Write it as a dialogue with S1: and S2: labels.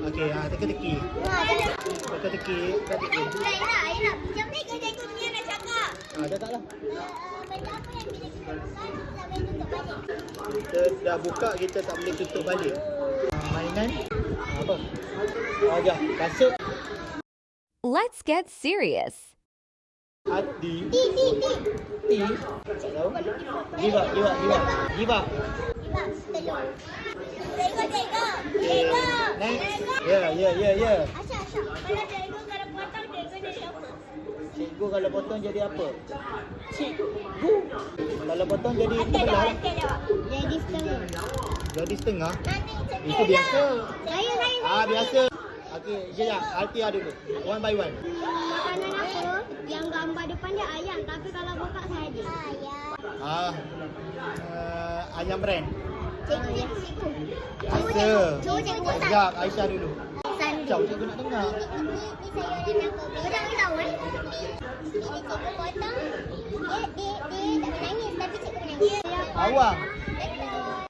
S1: Okey, teka-teki. Teka-teki.
S2: Ayolah. Macam ni kerja ikut dia nak cakap.
S1: Cakaplah.
S2: Benda apa yang bila kita buka, kita tak boleh tutup balik?
S1: Kita dah buka, kita tak boleh tutup balik. Mainan. Apa? Ajar. Kasut.
S3: Let's get serious.
S1: Hati.
S2: Ti.
S1: Ti. Tak tahu. Give up.
S2: Telur. Tengok.
S1: Next. Ya.
S2: Asyak. Kalau cikgu kalau potong, cikgu jadi apa?
S1: Cikgu kalau potong jadi apa? Cikgu. Kalau potong jadi
S2: Okey
S1: sebelah.
S2: jawab. Jadi setengah.
S1: Jadi setengah.
S2: Nanti cikgu.
S1: Itu biasa.
S2: Saya.
S1: Biasa. Okey, Jaya. Altia dulu. One by one.
S2: Makanan apa yang gambar depan dia ayam tapi kalau buka saja? Ayam.
S1: Ayam brand.
S2: Cikgu.
S1: Biasa.
S2: Cikgu.
S1: Sekejap, Aisyah dulu.
S2: Sandi.
S1: Jauh cikgu nak dengar.
S2: Ini saya orang nak kau. Kau tahu Ini cikgu potong. Dia tak menangis tapi cikgu menangis.
S1: Awang.